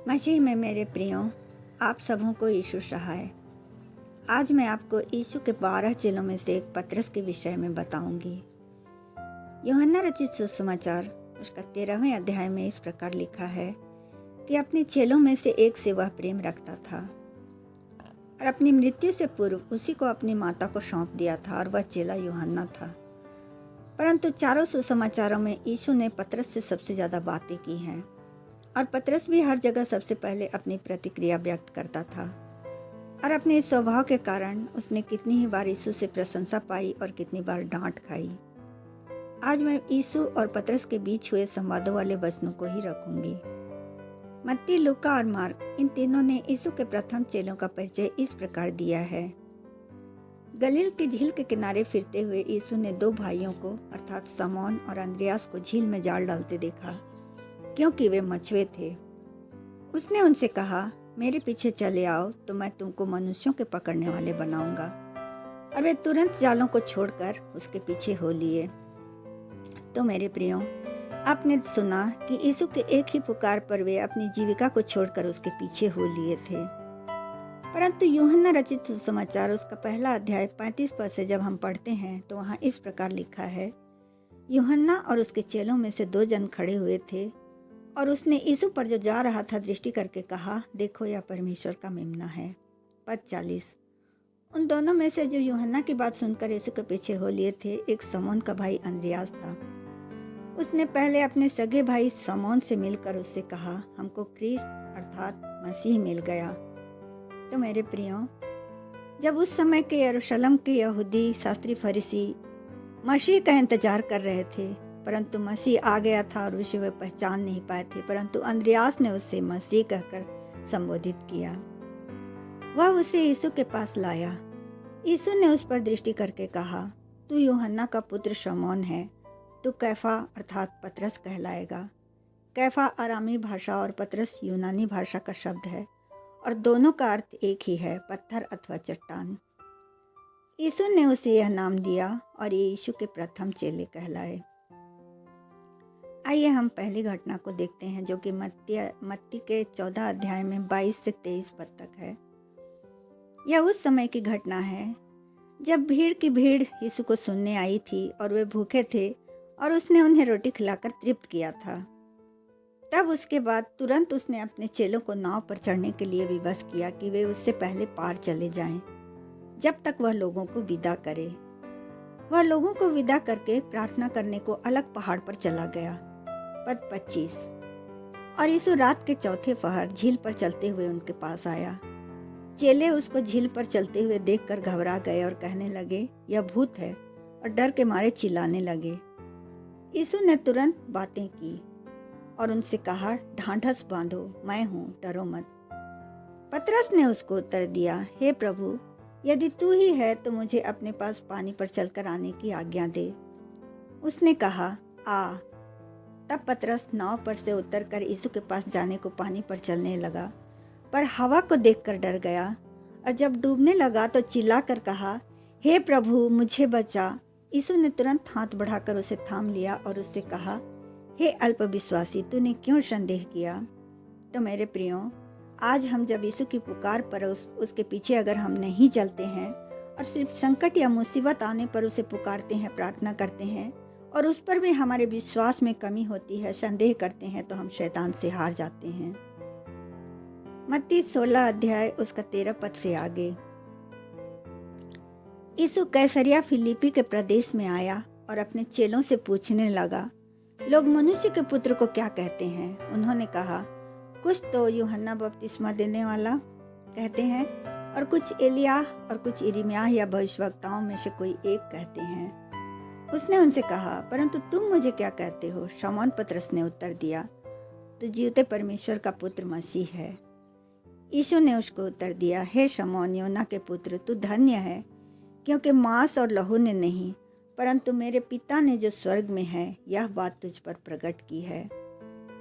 मसीह में मेरे प्रियो, आप सबों को यीशु सहाय। आज मैं आपको यीशु के 12 चेलों में से एक पतरस के विषय में बताऊंगी। यूहन्ना रचित सुसमाचार उसका 13वें अध्याय में इस प्रकार लिखा है कि अपने चेलों में से एक से वह प्रेम रखता था और अपनी मृत्यु से पूर्व उसी को अपनी माता को सौंप दिया था और वह चेला यूहन्ना था। परंतु चारों सुसमाचारों में यीशु ने पतरस से सबसे ज़्यादा बातें की हैं और पतरस भी हर जगह सबसे पहले अपनी प्रतिक्रिया व्यक्त करता था। और अपने इस स्वभाव के कारण उसने कितनी ही बार यीशु से प्रशंसा पाई और कितनी बार डांट खाई। आज मैं यीशु और पतरस के बीच हुए संवादों वाले वचनों को ही रखूंगी। मत्ती, लूका और मार्क, इन तीनों ने यीशु के प्रथम चेलों का परिचय इस प्रकार दिया है। गलील की झील के किनारे फिरते हुए यीशु ने दो भाइयों को अर्थात शमौन और अंद्रयास को झील में जाल डालते देखा, क्योंकि वे मछुए थे। उसने उनसे कहा, मेरे पीछे चले आओ तो मैं तुमको मनुष्यों के पकड़ने वाले बनाऊंगा। और वे तुरंत जालों को छोड़कर उसके पीछे हो लिए। तो मेरे प्रियो, आपने सुना कि यीशु के एक ही पुकार पर वे अपनी जीविका को छोड़कर उसके पीछे हो लिए थे। परंतु यूहन्ना रचित सुसमाचार उसका पहला अध्याय 35 पद से जब हम पढ़ते हैं तो वहाँ इस प्रकार लिखा है, यूहन्ना और उसके चेलों में से दो जन खड़े हुए थे और उसने यीशु पर जो जा रहा था दृष्टि करके कहा, देखो यह परमेश्वर का मेमना है। पद 40। उन दोनों में से जो यूहन्ना की बात सुनकर यीशु के पीछे हो लिए थे, एक शमौन का भाई अंद्रयास था। उसने पहले अपने सगे भाई शमौन से मिलकर उससे कहा, हमको ख्रीस्त अर्थात मसीह मिल गया। तो मेरे प्रियो, जब उस समय के यरूशलेम के यहूदी शास्त्री फरीसी मसीह का इंतजार कर रहे थे, परंतु मसीह आ गया था और उसे वे पहचान नहीं पाए थे, परंतु अंद्रयास ने उसे मसीह कहकर संबोधित किया। वह उसे यीशु के पास लाया। यीशु ने उस पर दृष्टि करके कहा, तू यूहन्ना का पुत्र शमौन है, तू कैफा अर्थात पतरस कहलाएगा। कैफा अरामी भाषा और पतरस यूनानी भाषा का शब्द है और दोनों का अर्थ एक ही है, पत्थर अथवा चट्टान। यीशु ने उसे यह नाम दिया और ये यीशु के प्रथम चेले कहलाए। आइए हम पहली घटना को देखते हैं, जो कि मत्ती के 14 अध्याय में 22 से 23 पद तक है। यह उस समय की घटना है जब भीड़ की भीड़ यीशु को सुनने आई थी और वे भूखे थे और उसने उन्हें रोटी खिलाकर तृप्त किया था। तब उसके बाद तुरंत उसने अपने चेलों को नाव पर चढ़ने के लिए विवश किया कि वे उससे पहले पार चले जाएं, जब तक वह लोगों को विदा करे। वह लोगों को विदा करके प्रार्थना करने को अलग पहाड़ पर चला गया। पद 25। और यीशु रात के चौथे पहर झील पर चलते हुए उनके पास आया। चेले उसको झील पर चलते हुए देखकर घबरा गए और कहने लगे, यह भूत है, और डर के मारे चिल्लाने लगे। यीशु ने तुरंत बातें की और उनसे कहा, ढांढस बांधो, मैं हूँ, डरो मत। पतरस ने उसको उत्तर दिया, हे प्रभु, यदि तू ही है तो मुझे अपने पास पानी पर चलकर आने की आज्ञा दे। उसने कहा, आ। तब पतरस नाव पर से उतरकर यीशु के पास जाने को पानी पर चलने लगा, पर हवा को देखकर डर गया और जब डूबने लगा तो चिल्लाकर कहा, हे प्रभु, मुझे बचा। यीशु ने तुरंत हाथ बढ़ाकर उसे थाम लिया और उससे कहा, हे अल्पविश्वासी, तूने क्यों संदेह किया? तो मेरे प्रियो, आज हम जब यीशु की पुकार पर उसके पीछे अगर हम नहीं चलते हैं और सिर्फ संकट या मुसीबत आने पर उसे पुकारते हैं, प्रार्थना करते हैं और उस पर भी हमारे विश्वास में कमी होती है, संदेह करते हैं, तो हम शैतान से हार जाते हैं। मत्ती 16 अध्याय उसका 13 पद से आगे। यीशु कैसरिया फिलिप्पी के प्रदेश में आया और अपने चेलों से पूछने लगा, लोग मनुष्य के पुत्र को क्या कहते हैं? उन्होंने कहा, कुछ तो यूहन्ना बपतिस्मा देने वाला कहते हैं और कुछ एलिय्याह और कुछ यिर्मयाह या भविष्यवक्ताओं में से कोई एक कहते हैं। उसने उनसे कहा, परंतु तुम मुझे क्या कहते हो? शमौन पतरस ने उत्तर दिया, तू जीवते परमेश्वर का पुत्र मसीह है। यीशु ने उसको उत्तर दिया, हे शमौन, योना के पुत्र, तू धन्य है, क्योंकि मांस और लहू ने नहीं, परंतु मेरे पिता ने जो स्वर्ग में है यह बात तुझ पर प्रकट की है।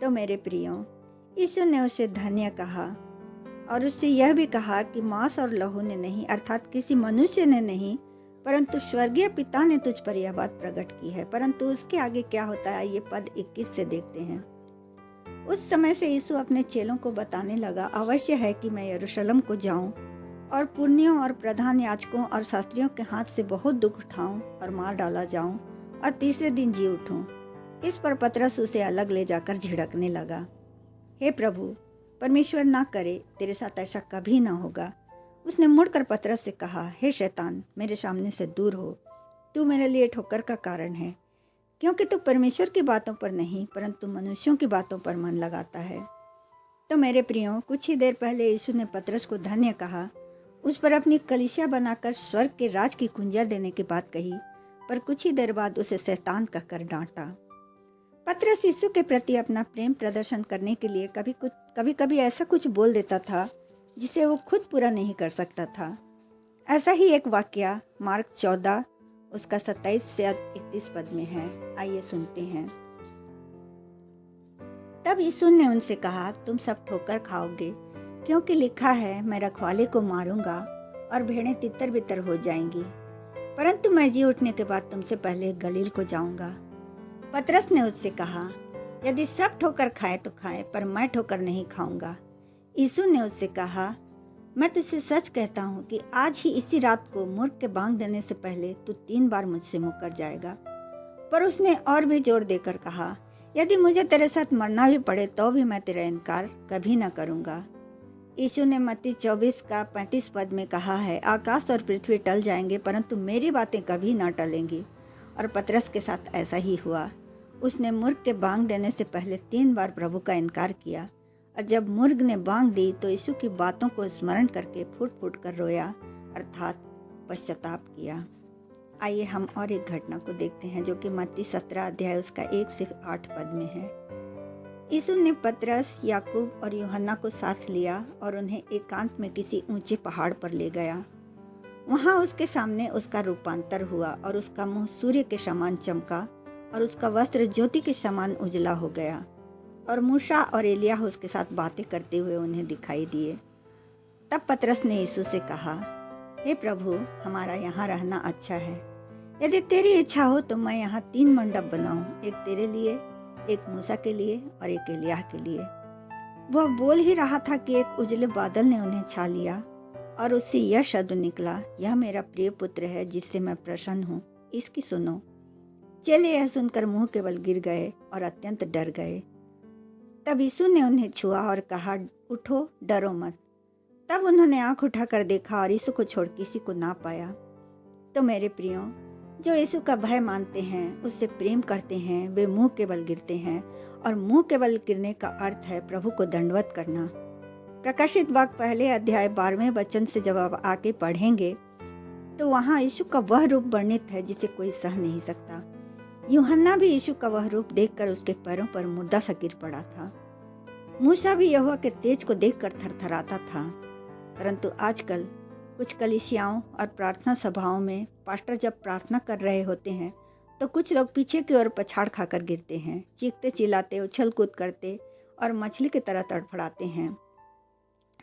तो मेरे प्रियो, यीशु ने उसे धन्य कहा और उससे यह भी कहा कि मांस और लहू ने नहीं, अर्थात किसी मनुष्य ने नहीं, परंतु स्वर्गीय पिता ने तुझ पर यह बात प्रकट की है। परंतु उसके आगे क्या होता है, ये पद 21 से देखते हैं। उस समय से यीशु अपने चेलों को बताने लगा, अवश्य है कि मैं यरूशलेम को जाऊं और पुरनियों और प्रधान याजकों और शास्त्रियों के हाथ से बहुत दुख उठाऊं और मार डाला जाऊं और तीसरे दिन जी उठूं। इस पर पतरस उसे अलग ले जाकर झिड़कने लगा। हे प्रभु, परमेश्वर ना करे, तेरे साथ ऐसा कभी ना होगा। उसने मुड़कर पतरस से कहा, हे शैतान, मेरे सामने से दूर हो, तू मेरे लिए ठोकर का कारण है, क्योंकि तू परमेश्वर की बातों पर नहीं परंतु मनुष्यों की बातों पर मन लगाता है। तो मेरे प्रियो, कुछ ही देर पहले यीशु ने पतरस को धन्य कहा, उस पर अपनी कलीसिया बनाकर स्वर्ग के राज की कुंजियां देने की बात कही, पर कुछ ही देर बाद उसे शैतान कहकर डांटा। पतरस यीशु के प्रति अपना प्रेम प्रदर्शन करने के लिए कभी कभी ऐसा कुछ बोल देता था जिसे वो खुद पूरा नहीं कर सकता था। ऐसा ही एक वाकया मार्क 14 उसका 27 से 31 पद में है। आइए सुनते हैं। तब यीशु ने उनसे कहा, तुम सब ठोकर खाओगे, क्योंकि लिखा है, मैं रखवाले को मारूंगा और भेड़ें तितर बितर हो जाएंगी, परंतु मैं जी उठने के बाद तुमसे पहले गलील को जाऊंगा। पतरस ने उससे कहा, यदि सब ठोकर खाए तो खाए, पर मैं ठोकर नहीं खाऊंगा। यीशु ने उससे कहा, मैं तुझसे सच कहता हूँ कि आज ही इसी रात को मुर्ग के बांग देने से पहले तू 3 बार मुझसे मुकर जाएगा। पर उसने और भी जोर देकर कहा, यदि मुझे तेरे साथ मरना भी पड़े तो भी मैं तेरा इनकार कभी न करूँगा। यीशु ने मत्ती 24 का 35 पद में कहा है, आकाश और पृथ्वी टल जाएंगे परंतु मेरी बातें कभी ना टलेंगी। और पतरस के साथ ऐसा ही हुआ। उसने मुर्ग के बांग देने से पहले 3 बार प्रभु का इनकार किया, और जब मुर्ग ने बांग दी तो यीशु की बातों को स्मरण करके फूट फूट कर रोया, अर्थात पश्चाताप किया। आइए हम और एक घटना को देखते हैं जो कि मत्ती 17 अध्याय उसका 1 से 8 पद में है। यीशु ने पतरस, याकूब और यूहन्ना को साथ लिया और उन्हें एकांत में किसी ऊंचे पहाड़ पर ले गया। वहां उसके सामने उसका रूपांतर हुआ और उसका मुंह सूर्य के समान चमका और उसका वस्त्र ज्योति के समान उजला हो गया। और मूसा और एलिय्याह उसके साथ बातें करते हुए उन्हें दिखाई दिए। तब पतरस ने यीशु से कहा, हे प्रभु, हमारा यहाँ रहना अच्छा है। यदि तेरी इच्छा हो तो मैं यहाँ 3 मंडप बनाऊं, एक तेरे लिए, एक मूसा के लिए और एक एलिय्याह के लिए। वह बोल ही रहा था कि एक उजले बादल ने उन्हें छा लिया और उससे यह शब्द निकला, यह मेरा प्रिय पुत्र है जिससे मैं प्रसन्न हूँ, इसकी सुनो। चेले यह सुनकर मुंह के बल गिर गए और अत्यंत डर गए। तब यीशु ने उन्हें छुआ और कहा, उठो, डरो मत। तब उन्होंने आंख उठाकर देखा और यीशु को छोड़ किसी को ना पाया। तो मेरे प्रियो, जो यीशु का भय मानते हैं, उससे प्रेम करते हैं, वे मुंह के बल गिरते हैं, और मुंह के बल गिरने का अर्थ है प्रभु को दंडवत करना। प्रकाशित वाक्य 1 अध्याय 12वें वचन से जब आप आके पढ़ेंगे तो वहाँ यीशु का वह रूप वर्णित है जिसे कोई सह नहीं सकता। यूहन्ना भी यीशु का वह रूप देखकर उसके पैरों पर मुर्दा सा गिर पड़ा था। मूसा भी यहोवा के तेज को देखकर थरथराता था। परंतु आजकल कुछ कलीसियाओं और प्रार्थना सभाओं में पास्टर जब प्रार्थना कर रहे होते हैं तो कुछ लोग पीछे की ओर पछाड़ खाकर गिरते हैं, चीखते चिल्लाते, उछल कूद करते और मछली की तरह तड़फड़ाते हैं।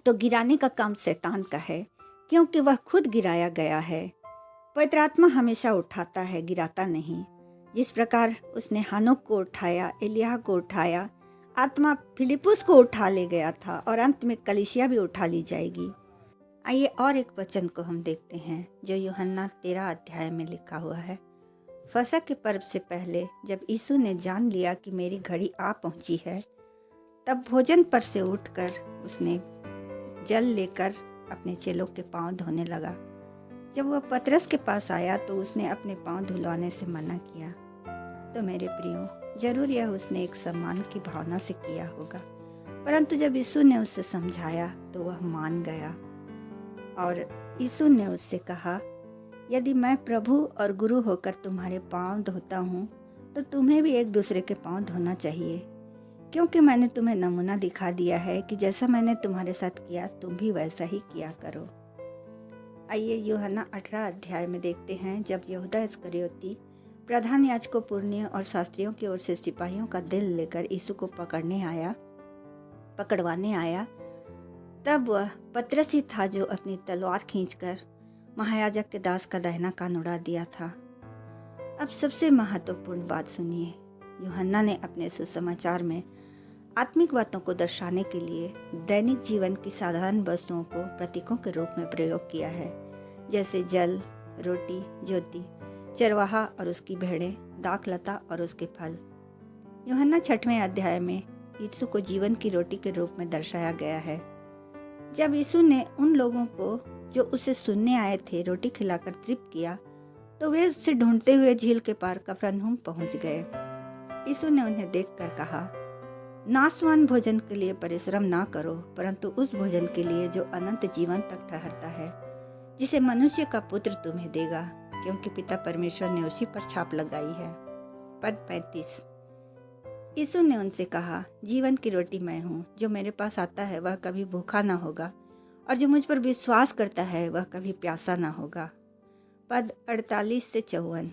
तो गिराने का काम शैतान का है, क्योंकि वह खुद गिराया गया है। पवित्र आत्मा हमेशा उठाता है, गिराता नहीं। जिस प्रकार उसने हानोक को उठाया, एलिय्याह को उठाया, आत्मा फिलिपुस को उठा ले गया था और अंत में कलीसिया भी उठा ली जाएगी। आइए और एक वचन को हम देखते हैं जो यूहन्ना 13 अध्याय में लिखा हुआ है। फसह के पर्व से पहले जब यीशु ने जान लिया कि मेरी घड़ी आ पहुंची है, तब भोजन पर से उठकर उसने जल लेकर अपने चेलों के पांव धोने लगा। जब वह पतरस के पास आया तो उसने अपने पांव धुलवाने से मना किया। तो मेरे प्रियो, जरूर यह उसने एक सम्मान की भावना से किया होगा, परंतु जब यीशु ने उसे समझाया तो वह मान गया। और यीशु ने उससे कहा, यदि मैं प्रभु और गुरु होकर तुम्हारे पांव धोता हूँ तो तुम्हें भी एक दूसरे के पांव धोना चाहिए, क्योंकि मैंने तुम्हें नमूना दिखा दिया है कि जैसा मैंने तुम्हारे साथ किया तुम भी वैसा ही किया करो। आइए यूहन्ना 18 अध्याय में देखते हैं। जब यहूदा इस्करियोती प्रधान याजकों, पुरनियों और शास्त्रियों की ओर से सिपाहियों का दिल लेकर यीशु को पकड़वाने आया, तब वह पतरस ही था जो अपनी तलवार खींचकर महायाजक के दास का दाहिना कान उड़ा दिया था। अब सबसे महत्वपूर्ण बात सुनिए। यूहन्ना ने अपने सुसमाचार में आत्मिक बातों को दर्शाने के लिए दैनिक जीवन की साधारण वस्तुओं को प्रतीकों के रूप में प्रयोग किया है, जैसे जल, रोटी, ज्योति, चरवाहा और उसकी भेड़ें, दाखलता और उसके फल। यूहन्ना 6वें अध्याय में यीशु को जीवन की रोटी के रूप में दर्शाया गया है। जब यीशु ने उन लोगों को जो उसे सुनने आए थे रोटी खिलाकर तृप्त किया, तो वे उससे ढूंढते हुए झील के पार कफरनहूम पहुंच गए। यीशु ने उन्हें देखकर कहा, नाशवान भोजन के लिए परिश्रम ना करो, परंतु उस भोजन के लिए जो अनंत जीवन तक ठहरता है, जिसे मनुष्य का पुत्र तुम्हें देगा, क्योंकि पिता परमेश्वर ने उसी पर छाप लगाई है। पद 35। यीशु ने उनसे कहा, जीवन की रोटी मैं हूँ। जो मेरे पास आता है वह कभी भूखा ना होगा, और जो मुझ पर विश्वास करता है वह कभी प्यासा ना होगा। पद 48 से 54।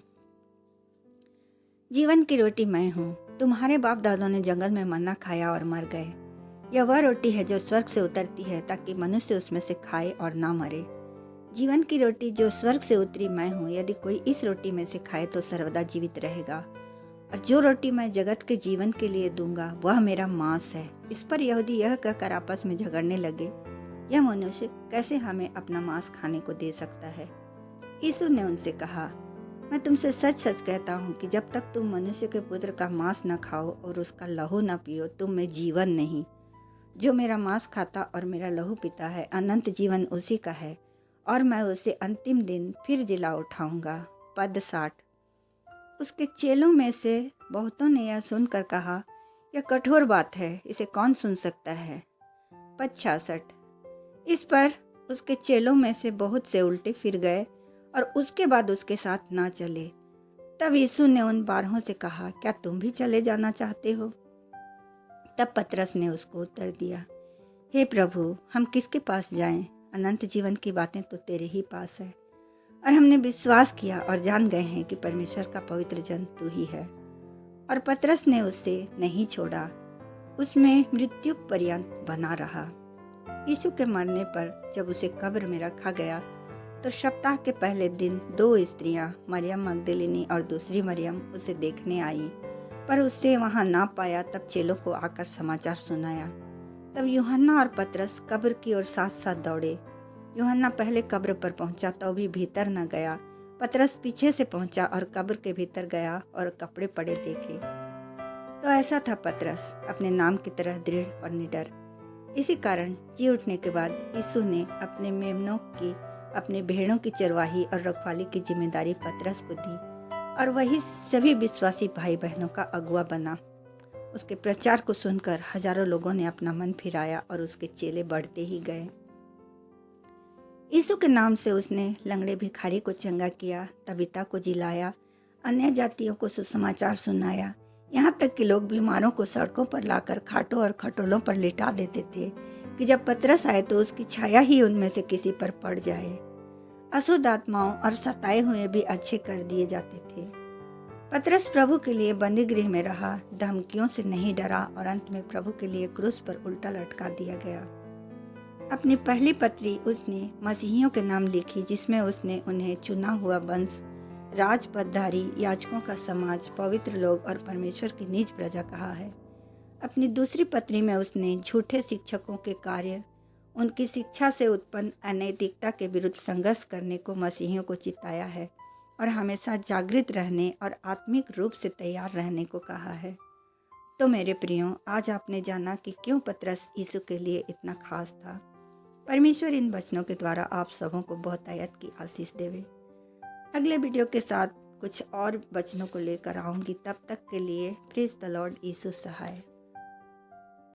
जीवन की रोटी मैं हूँ। तुम्हारे बाप दादों ने जंगल में मन्ना खाया और मर गए। यह वह रोटी है जो स्वर्ग से उतरती है, ताकि मनुष्य उसमें से खाए और ना मरे। जीवन की रोटी जो स्वर्ग से उतरी मैं हूँ। यदि कोई इस रोटी में से खाए तो सर्वदा जीवित रहेगा, और जो रोटी मैं जगत के जीवन के लिए दूंगा वह मेरा मांस है। इस पर यहूदी यह कहकर आपस में झगड़ने लगे, यह मनुष्य कैसे हमें अपना मांस खाने को दे सकता है। यीशु ने उनसे कहा, मैं तुमसे सच सच कहता हूँ कि जब तक तुम मनुष्य के पुत्र का मांस न खाओ और उसका लहू न पियो, तुम में जीवन नहीं। जो मेरा मांस खाता और मेरा लहू पीता है, अनंत जीवन उसी का है, और मैं उसे अंतिम दिन फिर जिला उठाऊंगा। पद 60। उसके चेलों में से बहुतों ने यह सुनकर कहा, यह कठोर बात है, इसे कौन सुन सकता है। पद 66। इस पर उसके चेलों में से बहुत से उल्टे फिर गए और उसके बाद उसके साथ ना चले। तब यीशु ने उन 12 से कहा, क्या तुम भी चले जाना चाहते हो? तब पतरस ने उसको उत्तर दिया, हे प्रभु, हम किसके पास जाएं? अनंत जीवन की बातें तो तेरे ही पास है, और हमने विश्वास किया और जान गए हैं कि परमेश्वर का पवित्र जन तू ही है। और पतरस ने उससे नहीं छोड़ा, उसमें मृत्यु पर्यंत बना रहा। यीशु के मरने पर जब उसे कब्र में रखा गया, तो सप्ताह के पहले दिन 2 स्त्रियां, मरियम मगदलिनी और दूसरी मरियम, उसे देखने आई, पर उसे वहां ना पाया। तब चेलों को आकर समाचार सुनाया। तब यूहन्ना और पतरस कब्र की ओर साथ साथ दौड़े। यूहन्ना पहले कब्र पर पहुंचा तो भी भीतर न गया। पतरस पीछे से पहुंचा और कब्र के भीतर गया और कपड़े पड़े देखे। तो ऐसा था पतरस, अपने नाम की तरह दृढ़ और निडर। इसी कारण जी उठने के बाद यीशु ने अपने मेमनों की, अपने भेड़ों की चरवाही और रखवाली की जिम्मेदारी पतरस को दी, और वही सभी विश्वासी भाई बहनों का अगुआ बना। उसके प्रचार को सुनकर हजारों लोगों ने अपना मन फिराया और उसके चेले बढ़ते ही गए। यीशु के नाम से उसने लंगड़े भिखारी को चंगा किया, तबीता को जिलाया, अन्य जातियों को सुसमाचार सुनाया। यहाँ तक कि लोग बीमारों को सड़कों पर लाकर खाटों और खटोलों पर लिटा देते थे कि जब पतरस आए तो उसकी छाया ही उनमें से किसी पर पड़ जाए। अशुद्ध आत्माओं और सताए हुए भी अच्छे कर दिए जाते थे। पतरस प्रभु के लिए बंदी गृह में रहा, धमकियों से नहीं डरा, और अंत में प्रभु के लिए क्रूस पर उल्टा लटका दिया गया। अपनी पहली पत्री उसने मसीहियों के नाम लिखी, जिसमें उसने उन्हें चुना हुआ वंश, राजपदधारी, याजकों का समाज, पवित्र लोग और परमेश्वर की निज प्रजा कहा है। अपनी दूसरी पत्री में उसने झूठे शिक्षकों के कार्य, उनकी शिक्षा से उत्पन्न अनैतिकता के विरुद्ध संघर्ष करने को मसीहियों को चिताया है, और हमेशा जागृत रहने और आत्मिक रूप से तैयार रहने को कहा है। तो मेरे प्रियो, आज आपने जाना कि क्यों पतरस यीशु के लिए इतना खास था। परमेश्वर इन वचनों के द्वारा आप सबों को बहुतायत की आशीष देवे। अगले वीडियो के साथ कुछ और वचनों को लेकर आऊँगी। तब तक के लिए praise the lord, Yeshu Sahay.